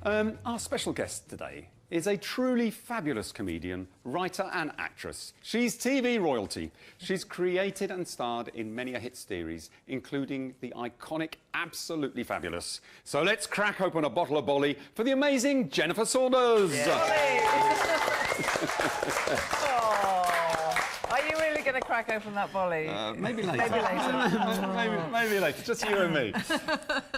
Our special guest today is a truly fabulous comedian, writer and actress. She's TV royalty. She's created and starred in many a hit series, including the iconic Absolutely Fabulous. So let's crack open a bottle of Bolly for the amazing Jennifer Saunders. Are you really going to crack open that Bolly? Maybe later. Maybe later. maybe later, just you and me.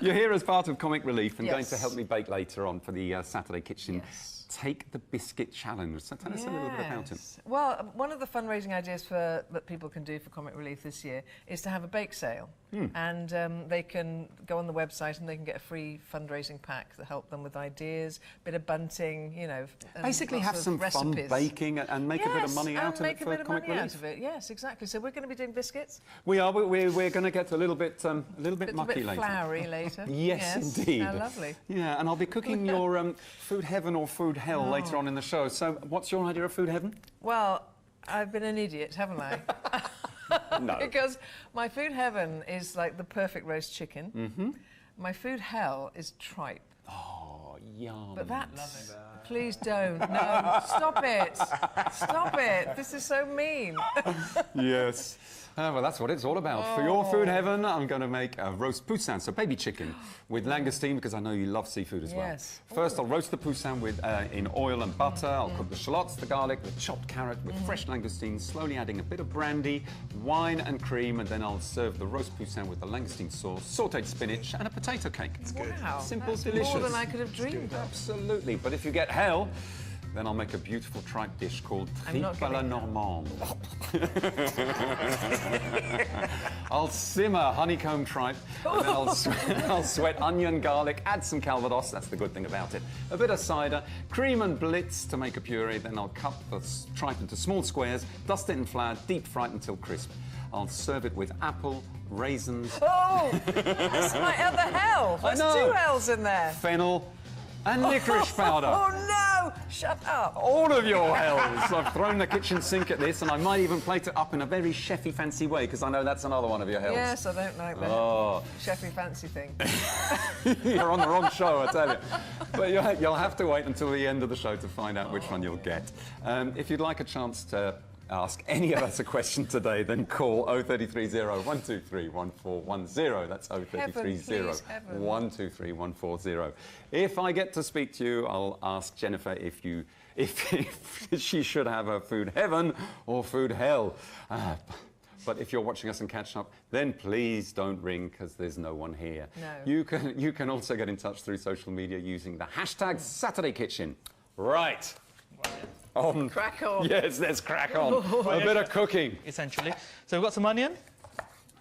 You're here as part of Comic Relief and Yes. going to help me bake later on for the Saturday Kitchen. Yes. Take the Biscuit Challenge. So tell us a little bit about it. Well, one of the fundraising ideas that people can do for Comic Relief this year is to have a bake sale. And they can go on the website and they can get a free fundraising pack that help them with ideas, a bit of bunting, you know. Basically have some recipes. fun baking and make a bit of money out of it for Comic Relief. Out of it. Yes, exactly. So we're going to be doing biscuits. We are. We're going to get a little bit mucky later. Floury later. Yes, indeed. How lovely. Yeah, and I'll be cooking your food heaven or food hell later on in the show. So, what's your idea of food heaven? Well, I've been an idiot, haven't I? No. Because my food heaven is like the perfect roast chicken. My food hell is tripe. Oh, yum. But please don't. No, stop it. Stop it. This is so mean. Yes. Well, that's what it's all about. For your food heaven, I'm going to make a roast poussin, so baby chicken, with langoustine, because I know you love seafood as well. Yes. First, I'll roast the poussin in oil and butter. I'll cook the shallots, the garlic, the chopped carrot with fresh langoustine, slowly adding a bit of brandy, wine and cream, and then I'll serve the roast poussin with the langoustine sauce, sautéed spinach, and a potato cake. It's good. Wow. Simple, That's delicious. more than I could have dreamed of. Absolutely. But if you get hell, then I'll make a beautiful tripe dish called tripe à la normande. I'll simmer honeycomb tripe, and then I'll sweat onion, garlic, add some calvados, that's the good thing about it, a bit of cider, cream and blitz to make a puree, then I'll cut the tripe into small squares, dust it in flour, deep fry it until crisp. I'll serve it with apple, raisins... Oh, that's my other hell. There's two hells in there. Fennel and licorice powder. Oh, no! Shut up. All of your hells. I've thrown the kitchen sink at this, and I might even plate it up in a very chefy fancy way, because I know that's another one of your hells. Yes, I don't like that chefy fancy thing. You're on the wrong show, I tell you. But you'll have to wait until the end of the show to find out which one you'll get. If you'd like a chance to ask any of us a question today, then call 0330 123 1410. That's 0330 123 140. If I get to speak to you, I'll ask Jennifer if she should have a food heaven or food hell. But if you're watching us and catching up, then please don't ring, because there's no one here. No. You can also get in touch through social media using the hashtag Saturday Kitchen. Right. Crack on. Yes, let's crack on. A bit of cooking. Essentially. So we've got some onion,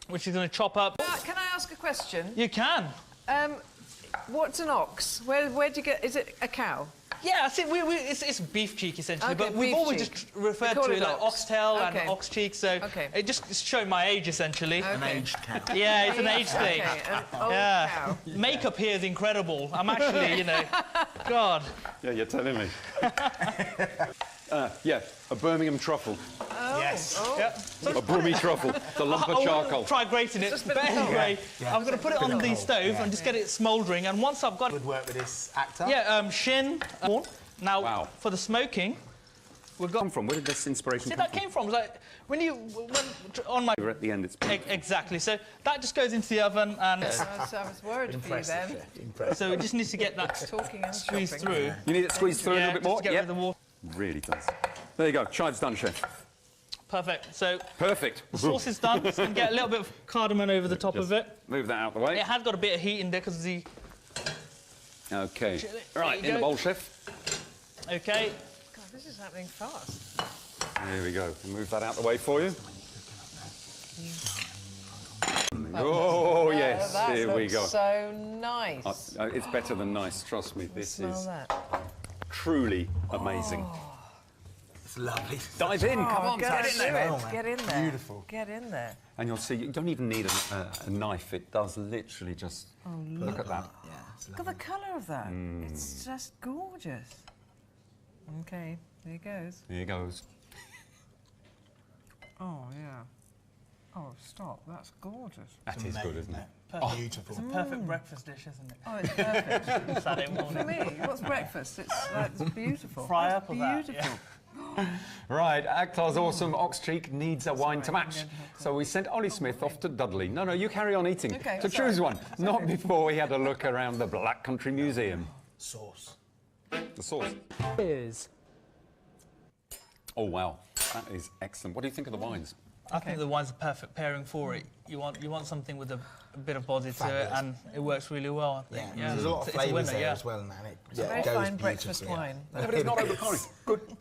which is going to chop up. Can I ask a question? You can. What's an ox? Where do you get... Is it a cow? Yeah, see, it's beef cheek, essentially. Okay, but we've always just referred to it like oxtail and ox cheek, so it just is showing my age, essentially. Okay. An aged cow. Yeah, it's an age thing. Okay, an old cow. Makeup here is incredible. I'm actually, you know, God. Yeah, you're telling me. Yeah, a Birmingham truffle. Yes. Oh. Yeah. A Brummy truffle. It's a lump of charcoal. Try grating it. Just But a bit of anyway, Yeah. I'm going to put it on the stove and just get it smouldering. And once I've got it... Would work with this actor. Yeah, shin. Now, for the smoking, we've got... Where did this inspiration See, come that came from. It was like, on my... from? At the end, it's... Exactly. So that just goes into the oven and... I was worried for you then. Impressive. So it just needs to get that Talking and squeezed chopping. through. You need it squeezed through a little bit more? Just to get rid of the water. Really does. There you go. Chive's done, chef. Perfect. So Perfect. the sauce is done. So you can get a little bit of cardamom over the top of it. Move that out the way. It has got a bit of heat in there because of the... Okay. Chili. Right, There you in the go. bowl, chef. OK. God, this is happening fast. There we go. Move that out the way for you. Oh, yes. That Here we looks go. so nice. It's better than nice, trust me. This Smell is that. truly amazing. It's lovely. Dive in, come on, Get get in in there. there. Get in there. Beautiful. Get in there. And you'll see, you don't even need a knife. It does literally just... look at that. Yeah, it's Look at the colour of that. It's just gorgeous. OK, here goes. Here goes. Oh, yeah. Oh, stop. That's gorgeous. That is good, isn't it? Beautiful. It's a perfect breakfast dish, isn't it? Oh, it's perfect. Saturday morning. For me, what's breakfast? It's beautiful. Fry That's up or that, beautiful. Right, Akhtar's awesome ox cheek needs a wine to match. So we sent Ollie Smith off to Dudley. No, you carry on eating. Okay, to choose one, not before we had a look around the Black Country Museum. Sauce. The sauce. Is. Oh, wow. That is excellent. What do you think of the wines? I think the wine's a perfect pairing for it. You want something with a bit of body to it, and it works really well, I think. Yeah, there's a lot of flavours there yeah. as well, man. It's a very fine breakfast wine. No, but it's not overpowering.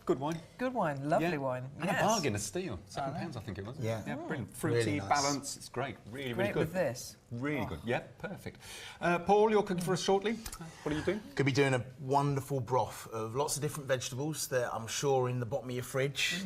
Good wine. Good wine, lovely wine. And a bargain, a steal. £7, I think it was. Yeah. Brilliant. Fruity, Really nice. balanced. It's great. Really Great good. with this. Really good. Yeah, perfect. Paul, you're cooking for us shortly. What are you doing? Could be doing a wonderful broth of lots of different vegetables that I'm sure are in the bottom of your fridge.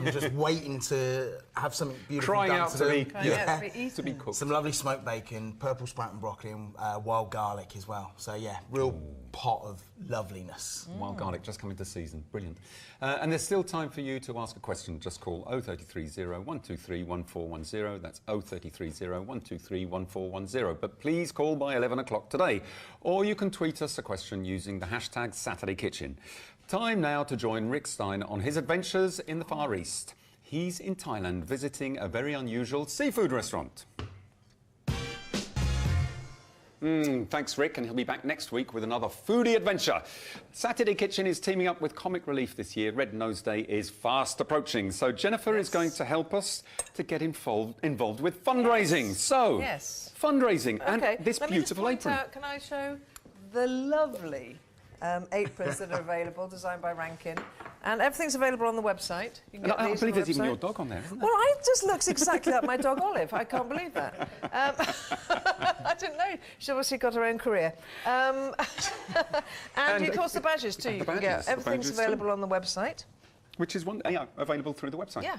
Just waiting to have something beautiful Crying done out to be, To be cooked. Some lovely smoked bacon, purple sprouting broccoli and wild garlic as well. So yeah, real pot of loveliness. Wild garlic just coming to season. Brilliant. And there's still time for you to ask a question. Just call 0330 123 1410. That's 0330 123 1410. But please call by 11 o'clock today. Or you can tweet us a question using the hashtag Saturday Kitchen. Time now to join Rick Stein on his adventures in the Far East. He's in Thailand visiting a very unusual seafood restaurant. Thanks, Rick, and he'll be back next week with another foodie adventure. Saturday Kitchen is teaming up with Comic Relief this year. Red Nose Day is fast approaching, so Jennifer is going to help us to get involved with fundraising. So, fundraising and this beautiful apron. Can I show the lovely aprons that are available, designed by Rankin? And everything's available on the website. You can get I these believe on the there's even website. your dog on there, isn't there? Well, it just looks exactly like my dog Olive. I can't believe that. I didn't know. She's obviously got her own career. And of course the badges too. You can get. Everything's available on the website. Which is available through the website. Yeah.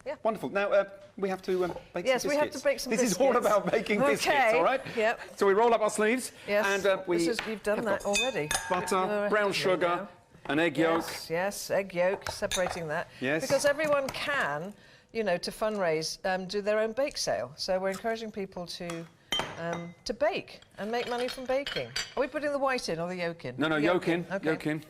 Yeah. Wonderful. Now, we have to bake some biscuits. Yes, we have to bake some biscuits. This is all about baking biscuits, all right? Yep. So we roll up our sleeves. Yes. And you've done that already. Butter, brown sugar, an egg yolk. Yes, egg yolk, separating that. Yes. Because everyone can, to fundraise, do their own bake sale. So we're encouraging people to bake and make money from baking. Are we putting the white in or the yolk in? No, yolk in. Okay. Yolk in.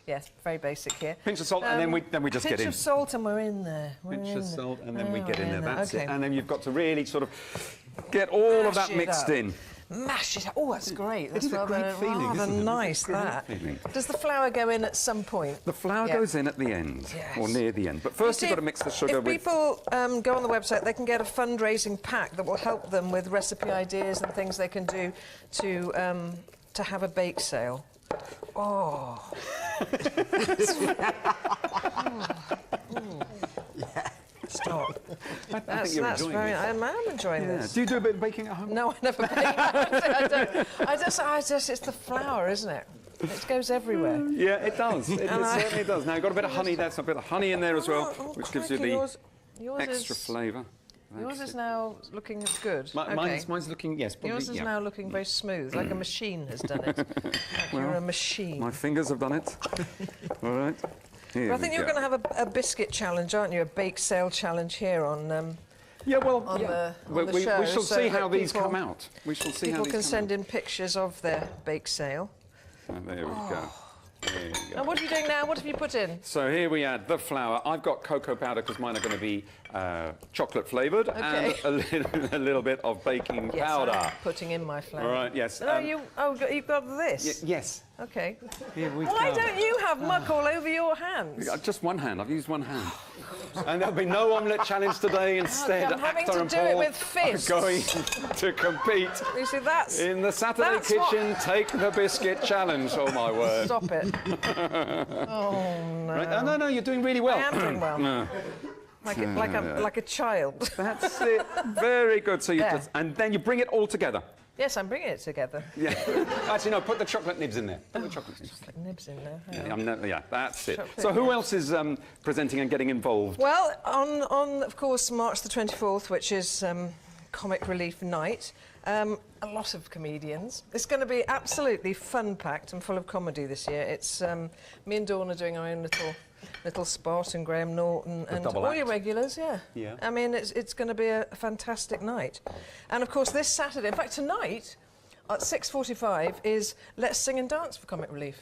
Yes, very basic here. Pinch of salt, and then we just get in. Pinch of salt, and we're in there. Pinch of salt, and then we get in there. That's okay. it. And then you've got to really sort of get all of that mixed in. Mash it up. Oh, that's great. That's a great feeling, rather isn't it? nice, that. Does the flour go in at some point? The flour goes in at the end, or near the end. But first you've got to mix the sugar with... If people go on the website, they can get a fundraising pack that will help them with recipe ideas and things they can do to have a bake sale. Oh. Stop. I think you're enjoying very. this. I am enjoying this. Do you do a bit of baking at home? No, I never bake. I don't. I just. It's the flour, isn't it? It goes everywhere. Yeah, it does. It certainly does. Now you've got a bit of honey. There's a bit of honey in there as well, which gives you the extra flavour. Yours is now looking good. Mine's looking, yes, probably. Yours is now looking very smooth, like a machine has done it. Like you're a machine. My fingers have done it. All right. But I think you're going to have a biscuit challenge, aren't you? A bake sale challenge here on. The show. We shall see how these come out. We shall see how these come out. People can send in pictures of their bake sale. And there we go. There you go. And what are you doing now? What have you put in? So here we add the flour. I've got cocoa powder because mine are going to be chocolate flavoured, and a little bit of baking powder. I'm putting in my flour. All right, yes. No, you've got this? Yes. OK. Here we go. Why don't you have muck all over your hands? Just one hand. I've used one hand. And there'll be no omelette challenge today. Instead, I'm having Akhtar to and do Paul it with fists. are going to compete You see, that's... in the Saturday Kitchen Take the Biscuit Challenge. Oh, my word. Stop it. Oh, no. Right. No, you're doing really well. I am doing well. Like a child. That's it. Very good. So and then you bring it all together. Yes, I'm bringing it together. Yeah. Actually, no. Put the chocolate nibs in there. Put the chocolate nibs. Just like nibs in there. Yeah, that's it. Chocolate, so who else is presenting and getting involved? Well, on of course March the 24th, which is Comic Relief Night, A lot of comedians. It's going to be absolutely fun-packed and full of comedy this year. It's me and Dawn are doing our own little spot, and Graham Norton and all your regulars. Yeah. I mean, it's going to be a fantastic night. And of course, this Saturday, in fact, tonight at 6:45 is Let's Sing and Dance for Comic Relief.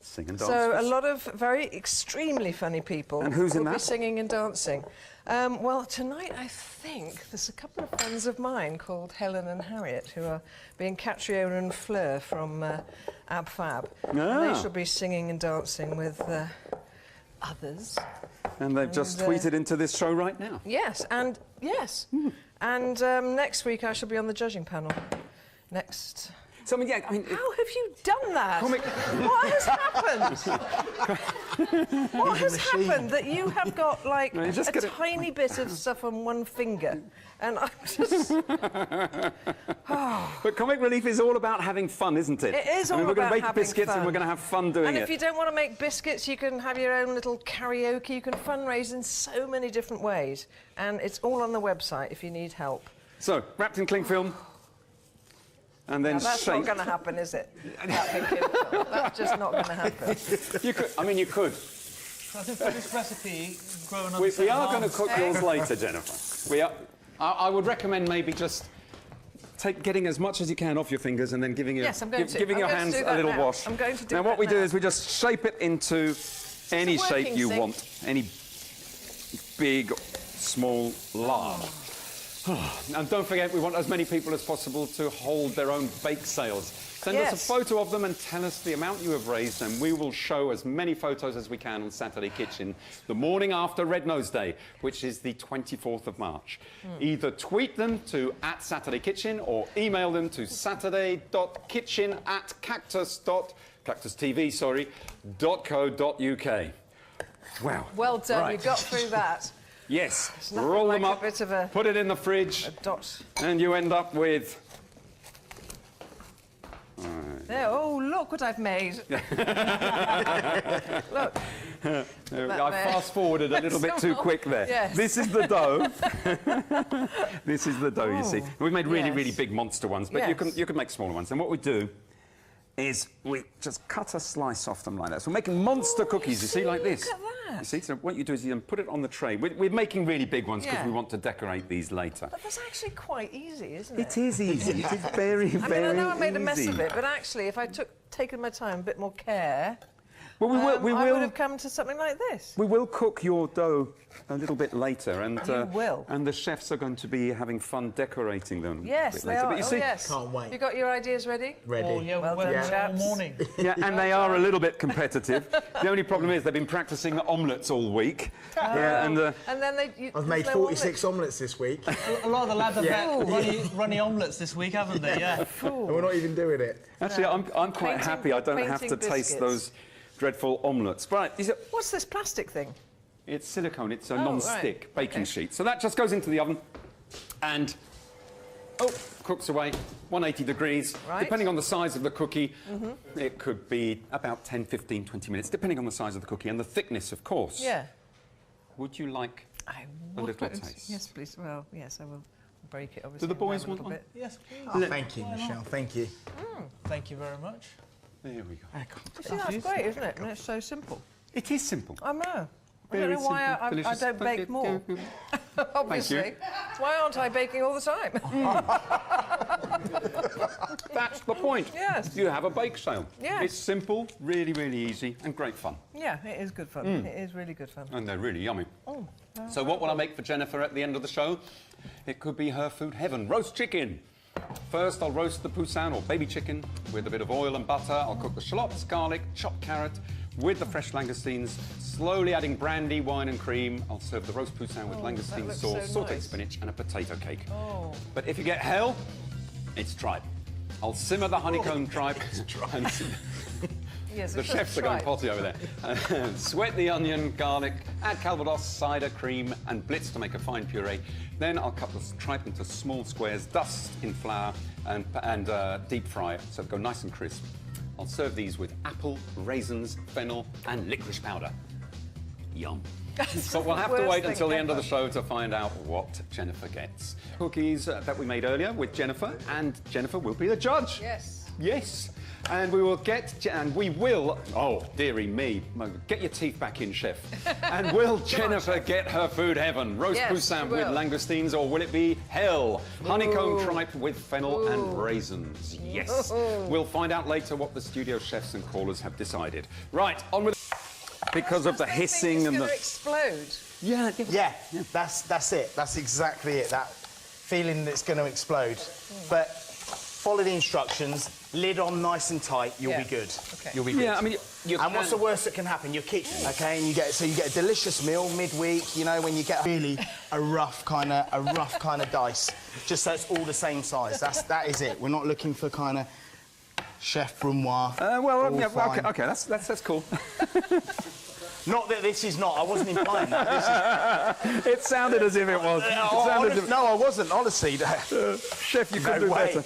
Sing and dance. So a lot of very extremely funny people. And who's in will that? Be singing and dancing. Well, tonight I think there's a couple of friends of mine called Helen and Harriet who are being Catriona and Fleur from Ab Fab. And they shall be singing and dancing with others. And they've just tweeted into this show right now. Yes, and and next week I shall be on the judging panel. Next. So, I mean, yeah, I mean... How have you done that? What has happened? What has happened that you have got, like, No, a tiny bit of stuff on one finger? And I'm just... But Comic Relief is all about having fun, isn't it? It is all we're going about to make having biscuits fun. and we're going to have fun doing And it. if you don't want to make biscuits, you can have your own little karaoke. You can fundraise in so many different ways. And it's all on the website if you need help. So, wrapped in cling film. And then Now, that's shaped. not going to happen, is it? That's just not going to happen. You could. I mean, you could. I think for this recipe, growing up... We are going to cook yours later, Jennifer. We are. I would recommend maybe just getting as much as you can off your fingers and then giving your, Yes, I'm going to. giving I'm your going hands to do a that little now. wash. I'm going to do Now, that what we do now. is we just shape it into any It's a shape working you sink. want. Any big, small, large. And don't forget, we want as many people as possible to hold their own bake sales. Send us a photo of them and tell us the amount you have raised, and we will show as many photos as we can on Saturday Kitchen, the morning after Red Nose Day, which is the 24th of March. Either tweet them to @SaturdayKitchen or email them to saturday.kitchen@cactus.co.uk. Wow. Well done, Right. you got through that. Yes, nothing roll like them a up, bit of a- put it in the fridge, A dot. and you end up with... There, oh, look what I've made. Look. I there. fast-forwarded a little bit too quick there. Yes. This is the dough. This is the dough, you see. We've made really, yes. really big monster ones, but Yes. you can make smaller ones. And what we do is we just cut a slice off them like that. So we're making monster cookies, you see, like this. Look at that. You see, so what you do is you put it on the tray. We're making really big ones because Yeah. we want to decorate these later. But that's actually quite easy, isn't it? It is easy. It is very, very easy. I mean, I know I made a mess of it, but actually, if I taken my time, a bit more care, Well, I would have come to something like this. We will cook your dough a little bit later, and You will. and the chefs are going to be having fun decorating them. Yes, a bit they later. are. But you Oh, see, yes. Can't wait. You got your ideas ready? Ready. Oh, yeah, Well well, done, all chaps. morning. yeah, and they are a little bit competitive. The only problem is they've been practicing omelettes all week. Yeah, and And then I've made 46 omelettes this week, and A lot of the lads have Yeah. had runny omelettes this week, haven't they? Yeah. we're not even doing it. actually, I'm quite Painting- happy I don't have to painting taste biscuits. those dreadful omelettes. But you see, What's this plastic thing? it's silicone. It's a Oh, non-stick right. baking Okay. sheet. So that just goes into the oven and cooks away, 180 degrees. Right. Depending on the size of the cookie, it could be about 10, 15, 20 minutes, depending on the size of the cookie and the thickness, of course. Yeah. Would you like I a would. little taste? Yes, please. Well, yes, I will break it, obviously. the and boys have a want little one? bit. Yes, please. Oh, thank you, Michelle. Thank you. Thank you very much. There we go. You see, that's great, isn't it? And it's so simple. It is simple. I know. I Very don't know why simple, I delicious. don't Thank bake you. more. Obviously. Why aren't I baking all the time? That's the point. Yes. You have a bake sale. Yes. It's simple, really, really easy, and great fun. Yeah, it is good fun. It is really good fun. And they're really yummy. So what will I make for Jennifer at the end of the show? It could be her food heaven. Roast chicken. First, I'll roast the poussin or baby chicken with a bit of oil and butter. I'll cook the shallots, garlic, chopped carrot with the fresh langoustines, slowly adding brandy, wine and cream. I'll serve the roast poussin with langoustine looks sauce, so sautéed nice. spinach and a potato cake. Oh. But if you get hell, it's tripe. I'll simmer the honeycomb tripe. and Yes, the it's chefs just are going tripe. potty over there. Sweat the onion, garlic, add calvados, cider, cream, and blitz to make a fine puree. Then I'll cut the tripe into small squares, dust in flour, and deep fry it so they go nice and crisp. I'll serve these with apple, raisins, fennel, and licorice powder. Yum. But we'll have to Worst wait thing until the end of the ever. show to find out what Jennifer gets. Cookies that we made earlier with Jennifer, and Jennifer will be the judge. Yes. Yes. And we will, oh, dearie me, get your teeth back in, chef. And will Jennifer get her food heaven? Roast Yes, poussin she with will. langoustines, or will it be hell? Honeycomb tripe with fennel and raisins. Yes. We'll find out later what the studio chefs and callers have decided. Right, on with because of the hissing and the... explode. Yeah, Yeah, that's it. That's exactly it. That feeling that it's going to explode. But follow the instructions. Lid on nice and tight. You'll be good. Okay. You'll be good. Yeah, I mean, you And what's the worst that can happen? You're kitchen, okay, and you get a delicious meal midweek. You know, when you get really a rough kind of dice, just so it's all the same size. That is it. We're not looking for kind of chef brunoise. okay, that's cool. Not that this is not. I wasn't implying that. It sounded as if it was. No, I wasn't. Honestly, Chef, you could No do way. better.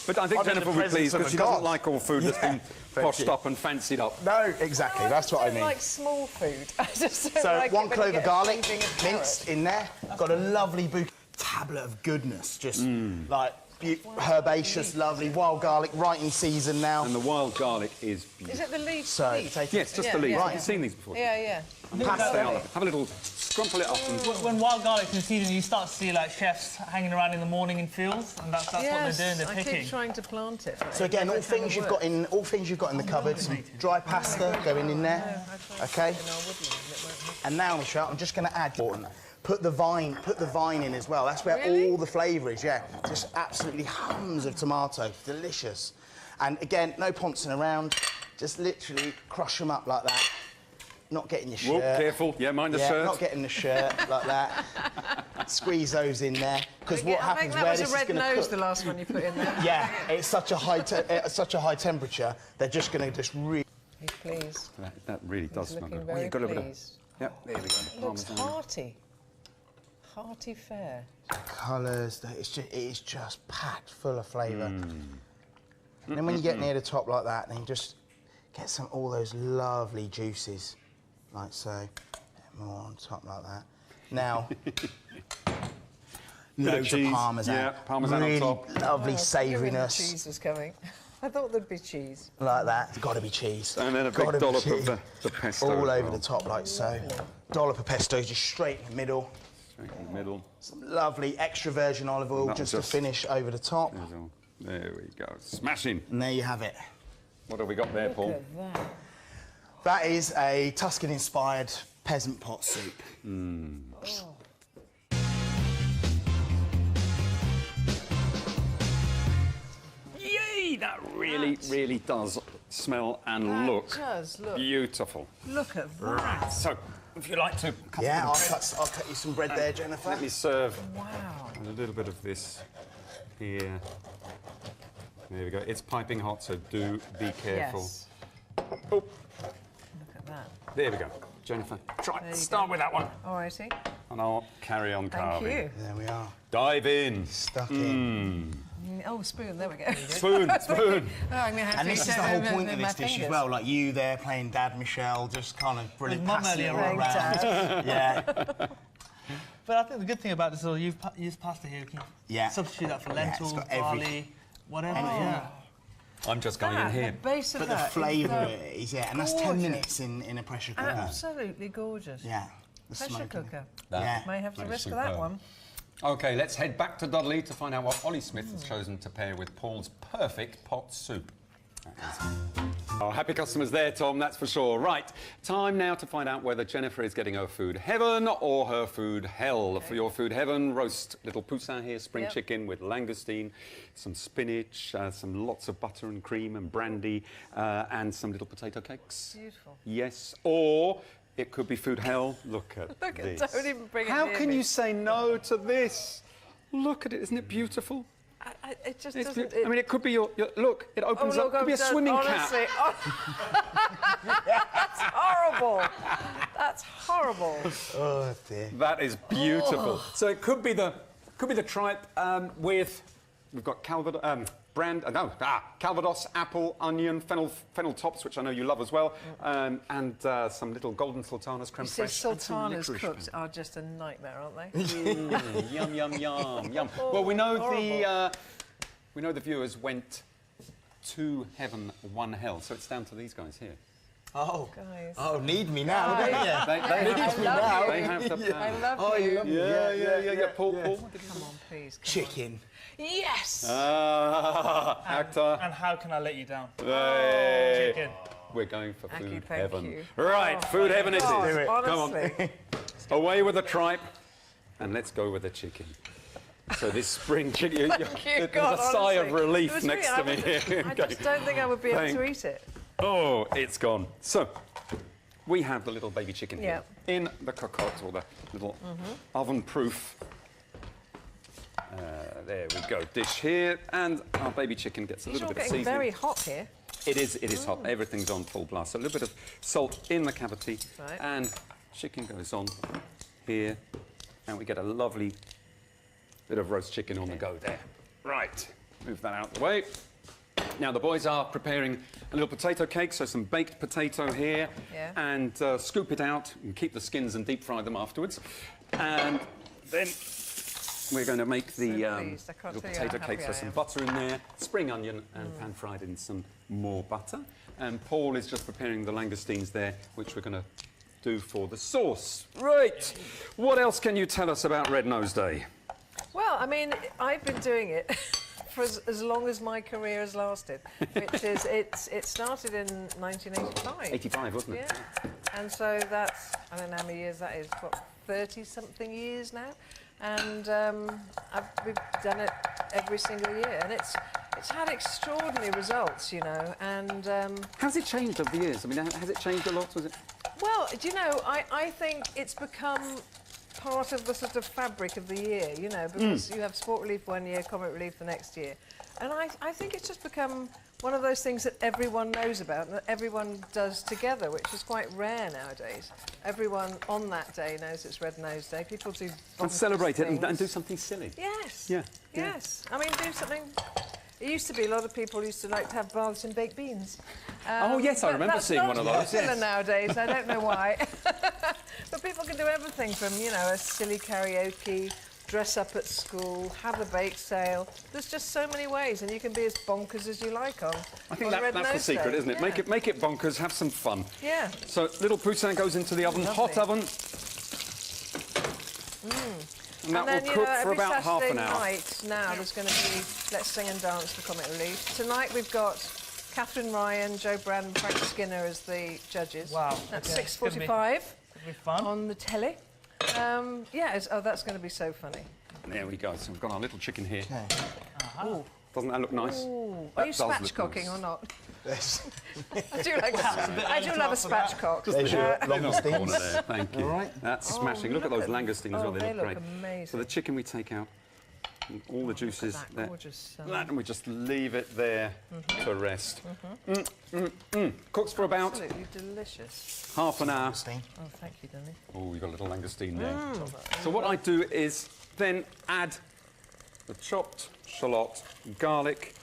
But I think I'm in Jennifer the would be pleased presence of because a she doesn't god. like all food that's been thank poshed you. up and fancied up. no, exactly. That's what I mean. like small food. I just don't So like one it when clove you of get garlic, shaving of minced in there. Got a lovely tablet of goodness, just like herbaceous, lovely wild garlic, right in season now. And the wild garlic is Is beautiful. it the leaf? So leaf? take Yes, just Yeah, the leaves. yeah, Have you yeah. seen these before? Yeah. Have a little scrumple it up and... When wild garlic's in season, you start to see like chefs hanging around in the morning in fields, and that's what they're doing. They're I picking. keep trying to plant it. but So it again, never all things you've got in the cupboard. Some dry pasta going in there. Okay. And now, Michelle, I'm just going to add. Put the vine in as well. That's where Really? all the flavour is. Yeah, just absolutely hums of tomato, delicious. And again, no poncing around. Just literally crush them up like that. Not getting your shirt. Whoa, careful. Yeah, mind the shirt. Not getting the shirt like that. Squeeze those in there. Because what I think happens that where was this a is red going to nose, cook? the last one you put in there. Yeah, it's such a high temperature. They're just going to just really. Please. That really does smell Looking good. very You've got a bit of... pleased. Yep, there we go. It looks Parmesan. hearty. Hearty fare. Colours, it is just packed full of flavour. And then when you get near the top like that, then just get all those lovely juices, like so. More on top like that. Now, loads of cheese. parmesan. Yeah, parmesan on really top. lovely The savouriness, cheese was coming. I thought there'd be cheese. like that. It's got to be cheese. And then a Gotta big be dollop cheese. of the pesto. All as over well. the top, like so. Dollop of pesto, just straight in the middle. Straight in the middle. Some lovely extra virgin olive oil Not just just- to finish over the top. There we go. Smashing. And there you have it. What have we got there, Paul? Look at that. That is a Tuscan-inspired peasant pot soup. Yay! That really does smell and That look does look. beautiful. Look at that. So, if you like to cut Yeah, some I'll bread, cut you some bread there, Jennifer. let me serve Wow. a little bit of this here. There we go. It's piping hot, so do be careful. Yes. Oh, Look at that. there we go. Jennifer, try. There you Start go. with that one, All righty. and I'll carry on Thank carving. you. There we are. Dive in. Stuck in. Oh, spoon. There we go. Spoon, spoon. Oh, I'm gonna have And to this is eat the it whole with- point with of my this dish as fingers. well. Like you there playing Dad Michelle, just kind of brilliant With Mum passing it all earlier on. around. Yeah. But I think the good thing about this is you've used pasta here. You can Yeah. substitute that for Yeah, it's lentils, got every- barley, whatever. Yeah. I'm just going in That, here. the base of But the that is flavour so is, yeah, and that's 10 gorgeous. minutes in a pressure cooker. Absolutely gorgeous. Yeah. The Pressure smoking. cooker. Yeah. May have to That is risk that superb. one. Okay, let's head back to Dudley to find out what Ollie Smith has chosen to pair with Paul's perfect pot soup. Oh, happy customers there, Tom, that's for sure. Right, time now to find out whether Jennifer is getting her food heaven or her food hell. For your food heaven, roast little poussin here, spring Yep. chicken with langoustine, some spinach, some lots of butter and cream and brandy, and some little potato cakes. Beautiful. Yes, or it could be food hell. Look at Look at- this. don't even bring it How near can me. you say no to this? Look at it, isn't it beautiful? It just It's doesn't. I mean, it could be your look. It opens up. It could be a I'm swimming honestly, cap. That's horrible. That's horrible. Oh, dear. That is beautiful. So it could be the tripe with we've got Calvados, apple, onion, fennel tops, which I know you love as well, and some little golden sultanas, creme You see, fraiche. and some sultanas licorice. cooked are just a nightmare, aren't they? Yum, yum, yum, yum. Oh, Well, we know horrible. the viewers went 2 heaven, 1 hell, so it's down to these guys here. Oh. Guys. Oh, need me now, don't you? They I have love now. you. They have the I power. love Oh, you. you love me. Yeah. Paul. Come on, please. Come Chicken. on. Yes! Actor. And how can I let you down? Hey. Chicken. We're going for Thank you, food thank heaven. you. Right, Oh, food heaven it is. God, Come on. honestly. Away with the tripe, and let's go with the chicken. So this spring chicken, Thank you, there's God, a sigh of honestly. relief It was next to me really- here. I just don't think I would be able to Thank- eat it. Oh, it's gone. So, we have the little baby chicken here Yeah. in the cocotte, or the little oven-proof. There we go, dish here, and our baby chicken gets a These are little all bit of getting seasoning. very hot here. It is hot. Everything's on full blast. So a little bit of salt in the cavity, Right. and chicken goes on here, and we get a lovely bit of roast chicken on the go there. Right, move that out of the way. Now the boys are preparing a little potato cake, so some baked potato here, Yeah. and scoop it out and keep the skins and deep fry them afterwards. And then we're going to make the So pleased. I can't little tell you how potato cake. happy So I some am. butter in there, spring onion, and pan fried in some more butter. And Paul is just preparing the langoustines there, which we're going to do for the sauce. Right. What else can you tell us about Red Nose Day? Well, I mean, I've been doing it for as long as my career has lasted, which is, it started in 1985. 85, wasn't it? Yeah. And so that's, I don't know how many years that is, what, 30-something years now? And we've done it every single year. And it's had extraordinary results, you know, and... Has it changed over the years? I mean, has it changed a lot? Was it? Well, do you know, I think it's become part of the sort of fabric of the year, you know, because you have sport relief one year, comic relief the next year. And I think it's just become one of those things that everyone knows about and that everyone does together, which is quite rare nowadays. Everyone on that day knows it's Red Nose Day. People do And celebrate it and things. do something silly. Yes. Yeah, yeah. Yes. I mean, do something... It used to be a lot of people used to like to have baths in baked beans. Oh, yes, I but remember that's seeing not one of those, popular yes. nowadays. I don't know why. But people can do everything from, you know, a silly karaoke, dress up at school, have a bake sale. There's just so many ways, and you can be as bonkers as you like on. I think on Red that's the Nose secret, Day. isn't it? Yeah. Make it bonkers, have some fun. Yeah. So little poussin goes into the oven, Lovely. hot oven. And that then, will you cook know, for every about half Saturday an hour. night now there's going to be Let's Sing and Dance for Comic Relief. Tonight we've got Catherine Ryan, Joe Brand and Frank Skinner as the judges. Wow, That's okay. It's gonna be- 6:45 It'll be fun. on the telly. That's going to be so funny. There we go. So we've got our little chicken here. Okay. Ooh. Doesn't that look nice? Ooh. That Are you does look spatchcocking nice. or not? Yes. I do like I do love a spatchcock. There's your Corner langoustines. there, thank you. All right. That's smashing. Look at those langoustines as well. they They look great. amazing. So the chicken we take out, and all the juices that there. gorgeous, That, and we just leave it there to rest. Cooks for about Absolutely delicious. half an hour. Langoustine. Oh, thank you, Danny. Oh, we've got a little langoustine there. So what I do is then add the chopped shallot, garlic,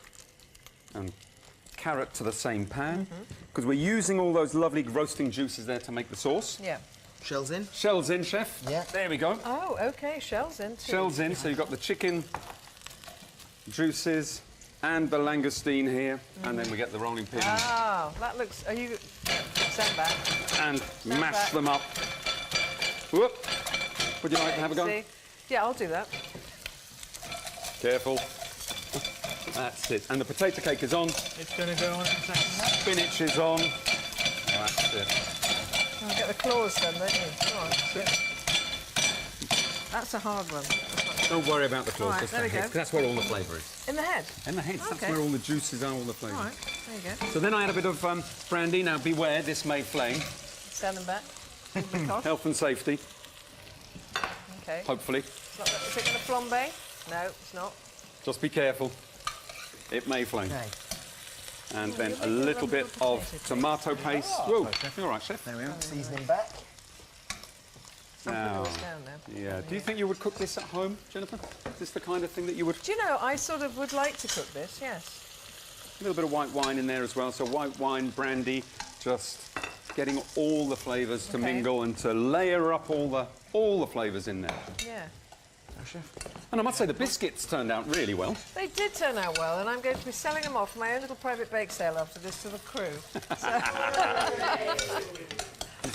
and carrot to the same pan, because we're using all those lovely roasting juices there to make the sauce. Yeah. Shells in. Shells in, chef. Yeah. There we go. Oh, okay. Shells in too. Shells in, so you've got the chicken juices and the langoustine here, and then we get the rolling pin Ah, that looks. Are you? Stand back. and mash back. them up. Whoop. Would you like to have a go? See? Yeah, I'll do that. Careful. That's it. And the potato cake is on. It's going to go on in a second now. Spinach is on. That's it. I'll get the claws done, don't you? Come on. That's a hard one. Don't worry about the claws, All right, just there the we head, go. 'cause that's where all the flavour is. In the head. And the head, that's Okay. where all the juices are, all the flavour. All right. There you go. So then I add a bit of brandy. Now beware, this may flame. Stand them back. Keep the cough. Health and safety, Okay. hopefully. Is it going to flambe? No, it's not. Just be careful. It may flame. Okay. And then you're a making little a bit lovely of potato cake. tomato paste. Whoa, you all right, chef? There we are. Seasoning back. Now, This down now. yeah. Do you think you would cook this at home, Jennifer? Is this the kind of thing that you would... Do you know, I sort of would like to cook this, yes. A little bit of white wine in there as well. So white wine, brandy, just getting all the flavours to mingle and to layer up all the flavours in there. Yeah. And I must say the biscuits turned out really well. They did turn out well, and I'm going to be selling them off for my own little private bake sale after this to the crew.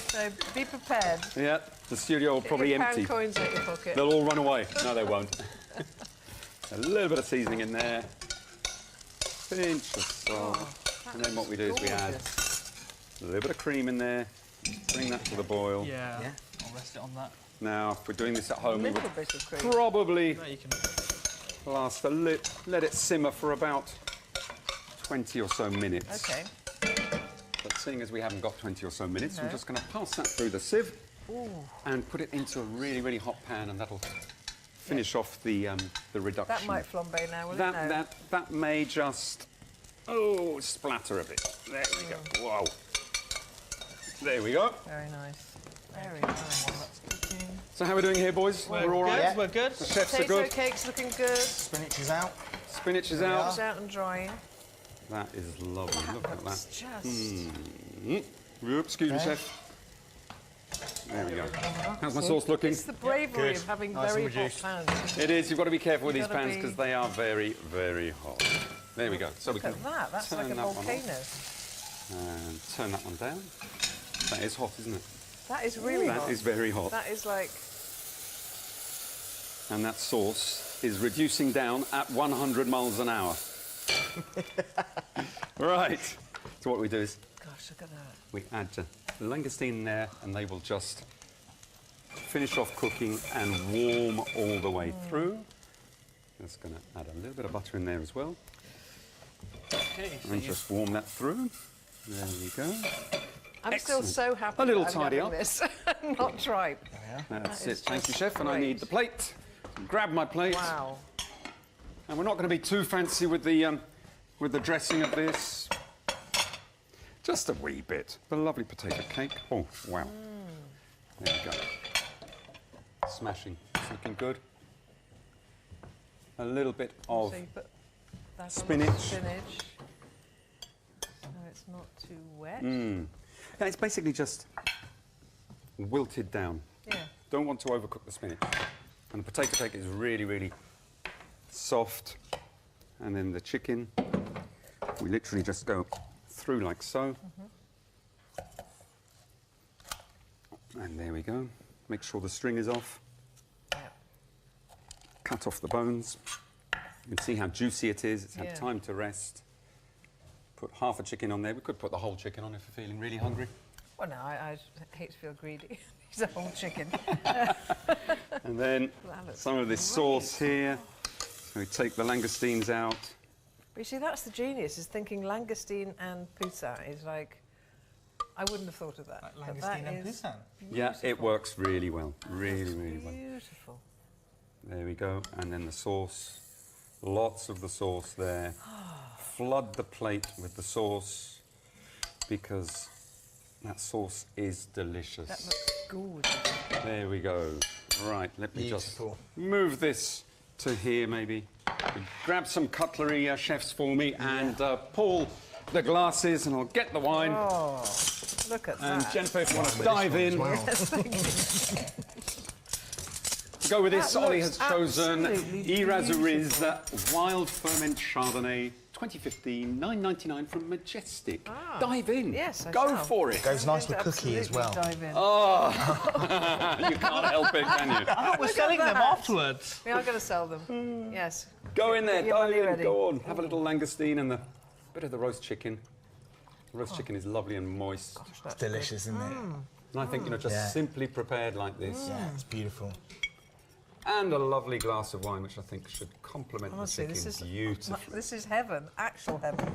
So be prepared. Yeah, the studio will probably Get your empty. pound coins in your pocket. They'll all run away. No, they won't. A little bit of seasoning in there. Pinch of salt. And then what we do is we add a little bit of cream in there. Bring that to the boil. Yeah. I'll rest it on that. Now, if we're doing this at home, we Little would bit of cream. probably No, you can. last let it simmer for about 20 or so minutes. Okay. But seeing as we haven't got 20 or so minutes, I'm just going to pass that through the sieve and put it into a really, really hot pan, and that'll finish off the reduction. That might flambe now, will it? No. That may just splatter a bit. There we go. Whoa. There we go. Very nice. Very nice. So how are we doing here, boys? We're all right. Yeah. We're good. The chefs are Potato good. cake's looking good. Spinach is out. Spinach is It's out. out and drying. That is lovely. Look at It's that. just... Oops, excuse me, Okay. chef. There we go. How's my sauce looking? It's the bravery Good. of having Nice very and hot reduced. pans. It is. You've got to be careful with You've these gotta pans be- because they are very, very hot. There we go. So we Look can at that. That's like a turn that one off. volcano. And turn that one down. That is hot, isn't it? That is really hot. That is very hot. That is like... And that sauce is reducing down at 100 miles an hour. Right. So what we do is Gosh, look at that. we add the langoustine in there, and they will just finish off cooking and warm all the way through. Just going to add a little bit of butter in there as well. Okay, so And just warm that through. There we go. I'm still Excellent. so happy A little that I'm tidy having up. this. Not tripe. That's That it. is Thank you, just chef. And I need great. the plate. Grab my plate. Wow. And we're not going to be too fancy with the dressing of this. Just a wee bit. The lovely potato cake. Oh, wow. There we go. Smashing. It's looking good. A little bit of So you put that on the spinach. spinach. So it's not too wet. Yeah, it's basically just wilted down. Yeah. Don't want to overcook the spinach. And the potato cake is really, really soft. And then the chicken, we literally just go through like so. And there we go. Make sure the string is off. Yeah. Cut off the bones. You can see how juicy it is. It's had Yeah. time to rest. Put half a chicken on there. We could put the whole chicken on if you're feeling really hungry. Well, no, I hate to feel greedy. It's a whole chicken. And then That looks some of this great. sauce here. So we take the langoustines out. But you see, that's the genius, is thinking langoustine and poussin is like... I wouldn't have thought of that. Like but langoustine that and is peasant. Yeah, it works really well. Really, really well. beautiful. There we go. And then the sauce. Lots of the sauce there. Flood the plate with the sauce because that sauce is delicious. That looks gorgeous. There we go. Right, let me Beautiful. just move this to here maybe. Grab some cutlery, chefs, for me, and pull the glasses, and I'll get the wine. Oh, look at And that. Jennifer, if you want to dive in, Yes, thank you. go with this. That Ollie looks has chosen absolutely Irazuriz Wild Ferment Chardonnay 2015, $9.99 from Majestic. Dive in. Yes, I Go shall. for it. Goes nice I'm with going to cookie as absolutely well. Dive in. Oh, you can't help it, can you? I thought we're Look at selling them that. afterwards. We are going to sell them. Yes. Go in there, Get your dive money in, ready. go on. Have a little langoustine and a bit of the roast chicken. The roast chicken is lovely and moist. It's delicious, isn't it? And I think, just Yeah. simply prepared like this. Yeah, it's beautiful. And a lovely glass of wine, which I think should complement Honestly, the this chicken is beautifully. this is heaven, actual heaven.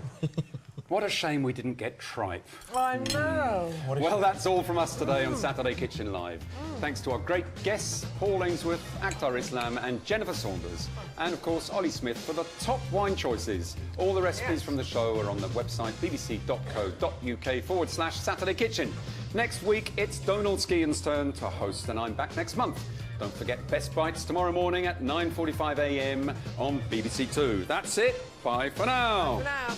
What a shame we didn't get tripe. I know. Well, that's all from us today on Saturday Kitchen Live. Thanks to our great guests, Paul Ainsworth, Akhtar Islam and Jennifer Saunders. And, of course, Ollie Smith for the top wine choices. All the recipes from the show are on the website bbc.co.uk/Saturday Kitchen. Next week, it's Donald Skian's turn to host, and I'm back next month. Don't forget Best Bites tomorrow morning at 9:45 a.m. on BBC Two. That's it. Bye for now. Bye for now.